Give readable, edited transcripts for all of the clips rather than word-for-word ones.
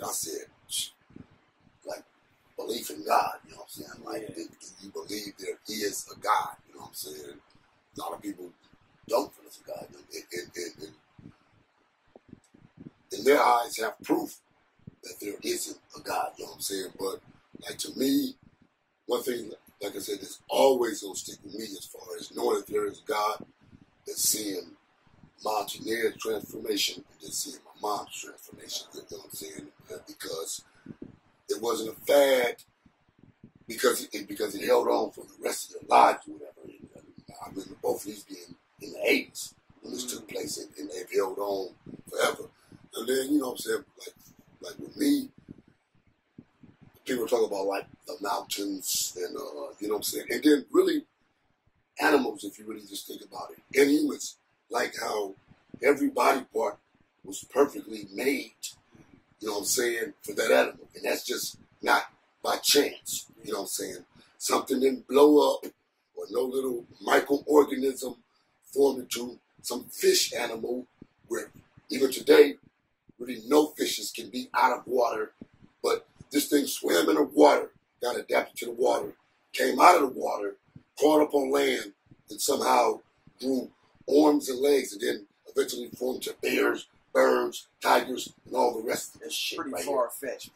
I said, like, belief in God, you know what I'm saying? Like, do you believe there is a God? You know what I'm saying? A lot of people don't believe in God. In their eyes have proof that there isn't a God, you know what I'm saying? But, like, to me, one thing, like I said, that's always going to stick with me as far as knowing that there is a God, is seeing my Janae's transformation and then seeing my mom's transformation, you know what I'm saying? Because it wasn't a fad because it held on for the rest of their lives or whatever. I remember both of these being in the 80s when this took place, and they've held on forever. And then, you know what I'm saying, like with me, people talk about like the mountains and, you know what I'm saying, and then really animals, if you really just think about it, and humans, like how every body part was perfectly made, you know what I'm saying, for that animal. And that's just not by chance, you know what I'm saying. Something didn't blow up or no little microorganism formed into some fish animal where even today, really no fishes can be out of water, but this thing swam in the water, got adapted to the water, came out of the water, crawled up on land, and somehow grew arms and legs, and then eventually formed to bears, birds, tigers, and all the rest of this shit. Pretty far-fetched.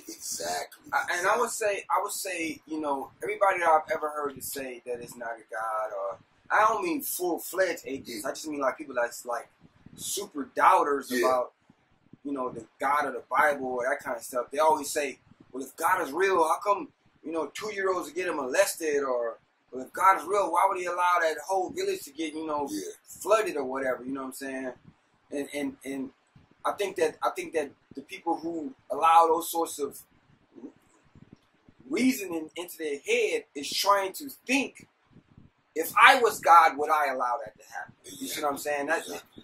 Exactly. And I would say, you know, everybody that I've ever heard to say that it's not a God, or I don't mean full-fledged atheists. I just mean like people that's like super doubters about, you know, the God of the Bible or that kind of stuff. They always say, well, if God is real, how come, you know, 2-year-olds get him molested? Or, well, if God is real, why would he allow that whole village to get, you know, flooded or whatever? You know what I'm saying? And I think that the people who allow those sorts of reasoning into their head is trying to think, if I was God, would I allow that to happen? You see what I'm saying?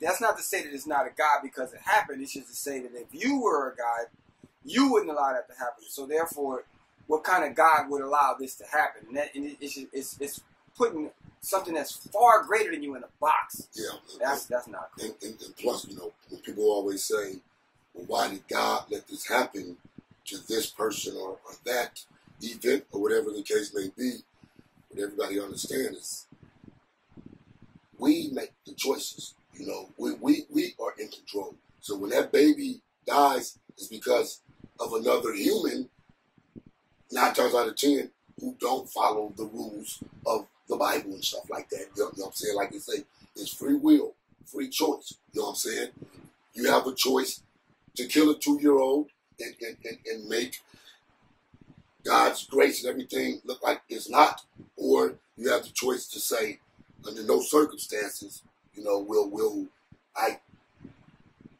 That's not to say that it's not a God because it happened. It's just to say that if you were a God, you wouldn't allow that to happen. So therefore, what kind of God would allow this to happen? And it's putting something that's far greater than you in a box. Yeah. That's not cool. And plus, you know, when people always say, well, why did God let this happen to this person or that event or whatever the case may be, what everybody understands is we make the choices. You know, we are in control. So when that baby dies, it's because of another human, 9 times out of 10, who don't follow the rules of the Bible and stuff like that. You know what I'm saying? Like they say, it's free will, free choice. You know what I'm saying? You have a choice to kill a 2-year-old and make God's grace and everything look like it's not, or you have the choice to say, under no circumstances, you know, will I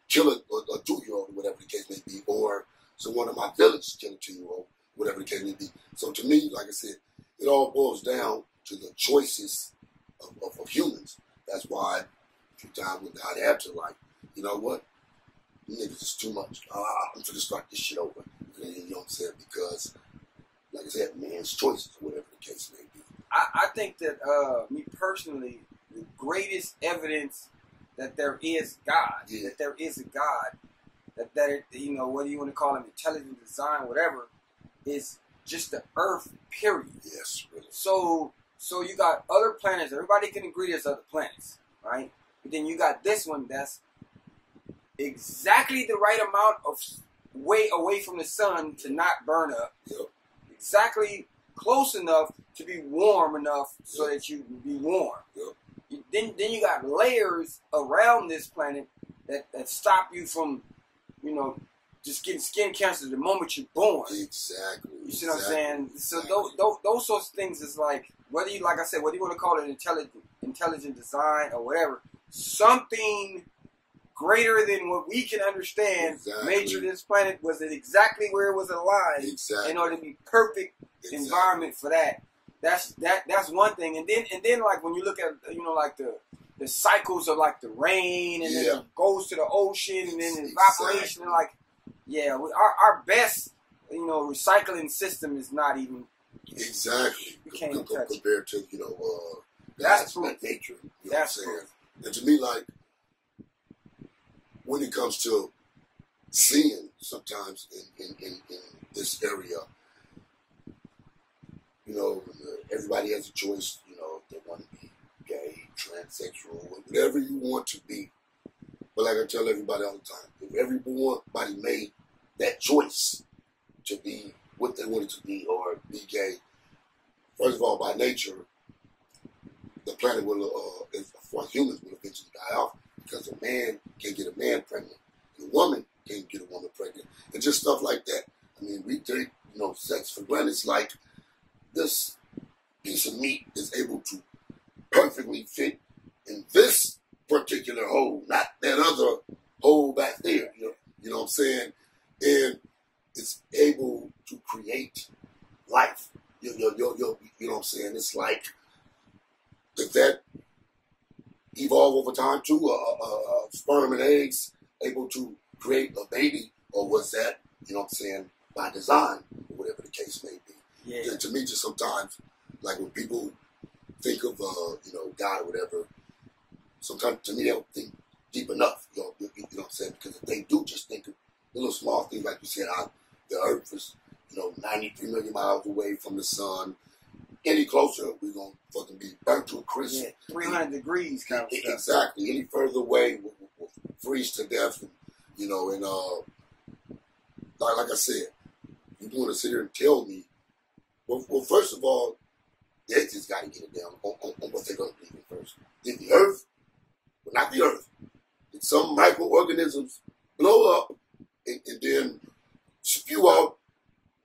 kill a 2-year-old or whatever the case may be, or someone in my village kill a 2-year-old, whatever the case may be. So to me, like I said, it all boils down to the choices of humans. That's why a few times when God had to, like, you know what, you niggas is too much. I'm going to start this shit over. You know what I'm saying? Because, like I said, man's choices, whatever the case may be. I think that, me personally, the greatest evidence that there is God, that there is a God, that it, you know, whether you want to call him intelligent design, whatever, is just the Earth, period. Yes, really. So you got other planets. Everybody can agree there's other planets, right? But then you got this one that's exactly the right amount of way away from the sun to not burn up. Yep. Exactly close enough to be warm enough so that you can be warm. Yep. Then you got layers around this planet that stop you from, you know, just getting skin cancer the moment you're born. Exactly. You see what I'm saying? So those sorts of things is like, whether you, like I said, whether you want to call it intelligent design or whatever, something greater than what we can understand made sure this planet was exactly where it was aligned in order to be perfect environment for that. That's one thing. And then like when you look at, you know, like the cycles of like the rain and then it goes to the ocean and then evaporation and like, our best, you know, recycling system is not even you can't touch compared to, you know, that's true. Nature. You know what I'm saying? And to me, like, when it comes to seeing sometimes in this area, you know, everybody has a choice, you know, if they want to be gay, transsexual, whatever you want to be. But like I tell everybody all the time, if everybody made that choice to be what they wanted to be or be gay, first of all, by nature, the planet will, for humans, will eventually die off because a man can't get a man pregnant, and a woman can't get a woman pregnant, and just stuff like that. I mean, we take, you know, sex for granted. It's like this piece of meat is able to perfectly fit in this particular hole, not that other hole back there. You know what I'm saying? And it's able to create life. You know what I'm saying? It's like, did that evolve over time too? Sperm and eggs able to create a baby, or was that, you know what I'm saying, by design, or whatever the case may be? Yeah. To me, just sometimes, like when people think of, you know, God or whatever, sometimes to me they don't think deep enough. You know what I'm saying? Because if they do just think of little small things, like you said, how the Earth is, you know, 93 million miles away from the sun. Any closer, we're going to fucking be burnt to a crisp. Yeah, 300 degrees kind of stuff. Exactly. Any further away, we'll freeze to death. And, you know, and like I said, you want to sit here and tell me, well, first of all, they just got to get it down on what they're going to believe in first. Did the Earth, well, not the Earth, did some microorganisms blow up and then spew out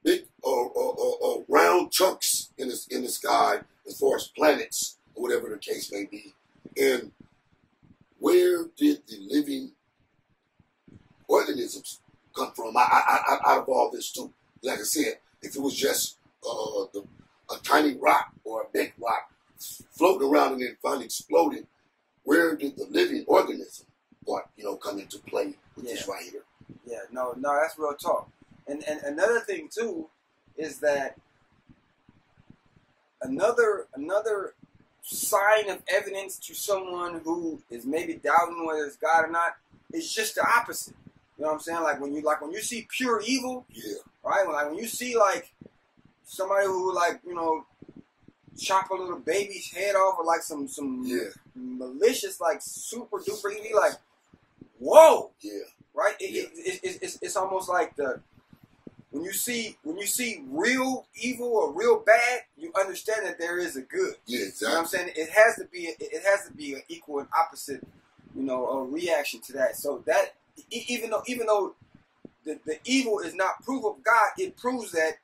big or round chunks in the sky as far as planets or whatever the case may be? And where did the living organisms come from out of all this too? Like I said, if it was just a tiny rock or a big rock floating around and then finally exploded, where did the living organism part, you know, come into play with this right here? Yeah, no, that's real talk. And another thing too is that another sign of evidence to someone who is maybe doubting whether it's God or not is just the opposite. You know what I'm saying? Like when you see pure evil, yeah, right? Like when you see like somebody who, like, you know, chop a little baby's head off, or like some malicious, like super duper evil, like, whoa, yeah, right? It's almost like when you see real evil or real bad, you understand that there is a good. Yeah, exactly. You know what I'm saying? It has to be an equal and opposite, you know, reaction to that. So that even though the evil is not proof of God, it proves that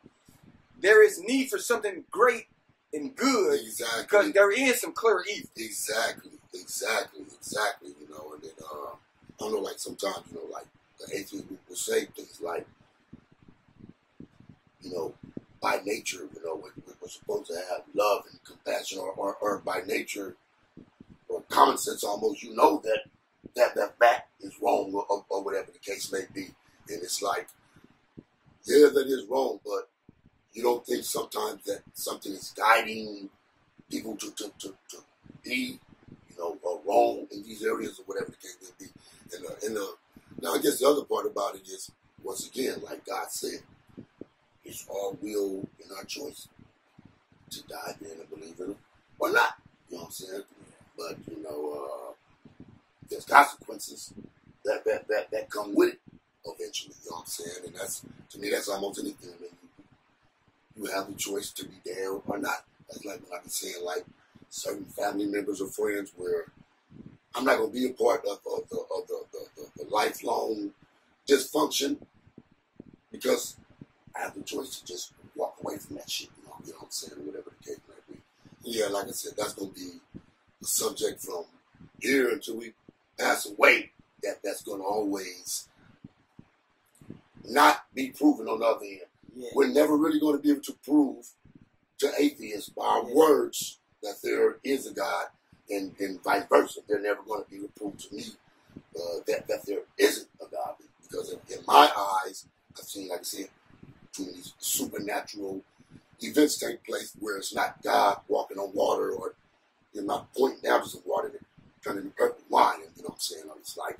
there is need for something great and good. Exactly. Because there is some clear evil. Exactly. You know, and then I don't know, like sometimes, you know, like the atheists will say things like, you know, by nature, you know, we're supposed to have love and compassion, or by nature, or common sense almost, you know that is wrong, or whatever the case may be. And it's like, yeah, that is wrong, but you don't think sometimes that something is guiding people to be, you know, wrong in these areas, or whatever the case may be. And now I guess the other part about it is, once again, like God said, it's our will and our choice to die then and believe in Him or not. You know what I'm saying? But you know, there's consequences that come with it eventually. You know what I'm saying? And that's, to me, that's almost anything. I mean, you have the choice to be there or not. That's like when I be saying, like, certain family members or friends where I'm not going to be a part of the lifelong dysfunction, because I have the choice to just walk away from that shit, you know what I'm saying, whatever the case may be. Yeah, like I said, that's going to be the subject from here until we pass away. That's going to always not be proven on the other end. Yeah. We're never really going to be able to prove to atheists by our words that there is a God, and vice versa. They're never going to be able to prove to me that there isn't a God, because in my eyes, I've seen, like I said, too many supernatural events take place where it's not God walking on water, or you're not pointing down to some water and turning to purple wine. You know what I'm saying? It's like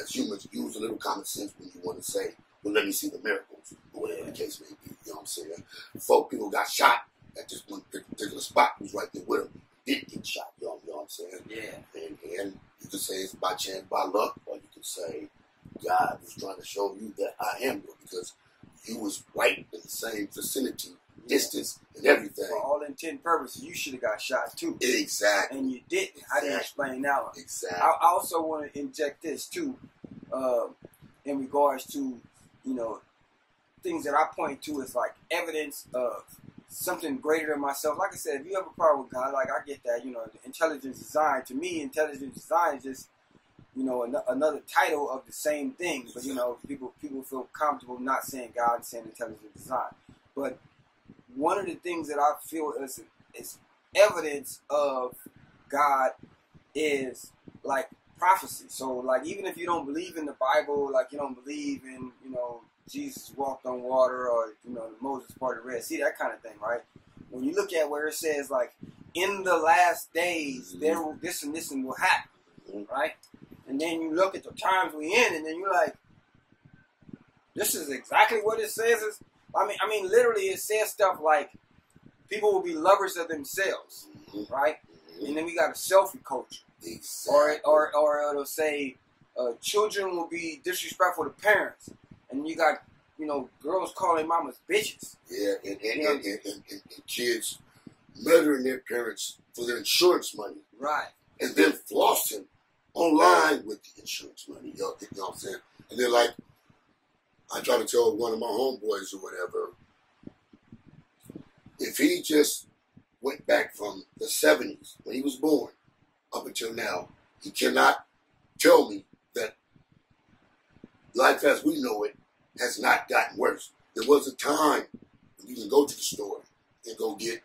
as humans, use a little common sense when you want to say, well, let me see the miracles, or whatever the case may be. You know what I'm saying? People got shot at this one particular spot who's right there with them. Didn't get shot, you know what I'm saying? Yeah. And you could say it's by chance, by luck, or you could say God was trying to show you that I am good, because you was right in the same vicinity, distance, and everything. For all intent and purposes, you should have got shot too. Exactly. And you didn't. Exactly. I didn't explain that one. Exactly. I also want to inject this too, in regards to, you know, things that I point to as like evidence of something greater than myself. Like I said, if you have a problem with God, like I get that, you know, the intelligent design, to me, intelligent design is just, you know, another title of the same thing. But, you know, people feel comfortable not saying God and saying intelligent design. But one of the things that I feel is evidence of God is like prophecy. So, like, even if you don't believe in the Bible, like you don't believe in, you know, Jesus walked on water, or, you know, Moses parted the Red Sea, that kind of thing, right? When you look at where it says, like, in the last days, there will this and will happen, right? And then you look at the times we in, and then you're like, this is exactly what it says. I mean, literally, it says stuff like people will be lovers of themselves, right? And then we got a selfie culture, exactly. or it'll say children will be disrespectful to parents, and you got, you know, girls calling mamas bitches. Yeah, and kids murdering their parents for their insurance money, right? And then flossing online with the insurance money. You know what I'm saying? And they're like, I try to tell one of my homeboys or whatever, if he just went back from the 70s, when he was born, up until now, he cannot tell me that life as we know it has not gotten worse. There was a time when you can go to the store and go get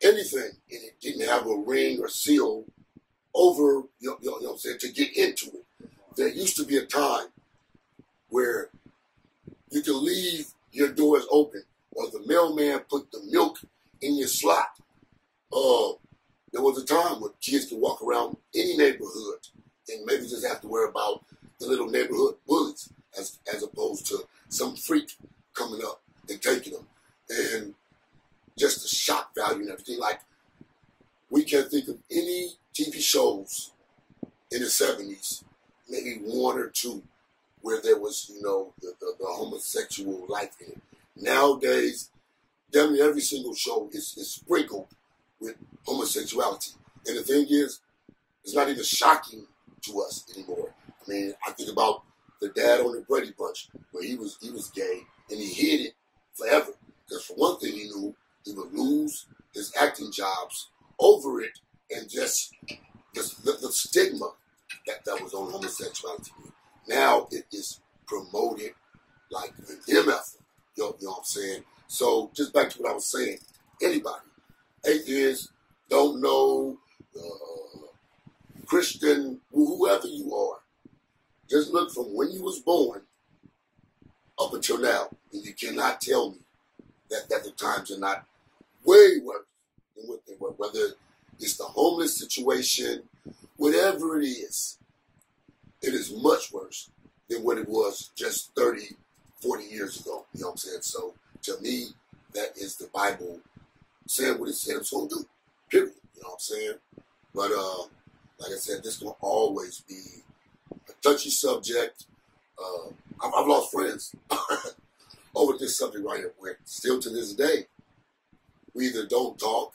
anything, and it didn't have a ring or seal over, you know what I'm saying, to get into it. There used to be a time where you could leave your doors open, or the mailman put the milk in your slot. There was a time when kids could walk around any neighborhood and maybe just have to worry about the little neighborhood bullies as opposed to some freak coming up and taking them. And just the shock value and everything. Like, we can't think of any TV shows in the 70s, maybe one or two, where there was, you know, the homosexual life in it. Nowadays, damn near every single show is sprinkled with homosexuality. And the thing is, it's not even shocking to us anymore. I mean, I think about the dad on the Brady Bunch, where he was gay, and he hid it forever. Because for one thing, he knew he would lose his acting jobs over it, and just the stigma that was on homosexuality. Now it is promoted like an MF. You know what I'm saying? So just back to what I was saying. Anybody, atheist, don't know, Christian, whoever you are, just look from when you was born up until now, and you cannot tell me that the times are not way worse than what they were. Whether it's the homeless situation, whatever it is much worse than what it was just 30, 40 years ago. You know what I'm saying? So to me, that is the Bible saying what it said it's going to do. Period. You know what I'm saying? But like I said, this will always be a touchy subject. I've lost friends over this subject right here. Where still to this day, we either don't talk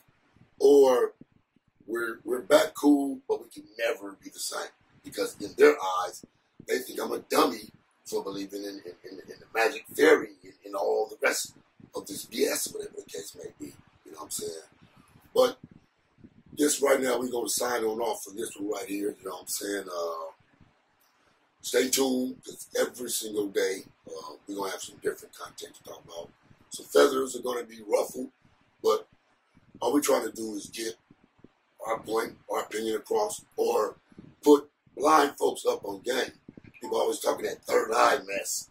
or we're back cool, but we can never be the same. Because in their eyes, they think I'm a dummy for believing in the magic fairy and all the rest of this BS, whatever the case may be. You know what I'm saying? But this right now, we're going to sign on off for this one right here. You know what I'm saying? Stay tuned, because every single day we're going to have some different content to talk about. Some feathers are going to be ruffled, but all we're trying to do is get our point, our opinion across, or put blind folks up on game. People always talking that third eye mess.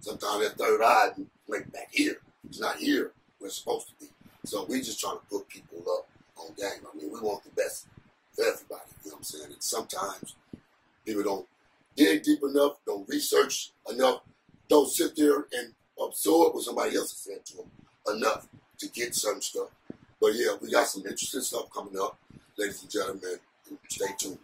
Sometimes that third eye like back here. It's not here where it's supposed to be. So we just trying to put people up on game. I mean, we want the best for everybody. You know what I'm saying? And sometimes people don't dig deep enough, don't research enough, don't sit there and absorb what somebody else has said to them enough to get some stuff. But yeah, we got some interesting stuff coming up, ladies and gentlemen. Stay tuned.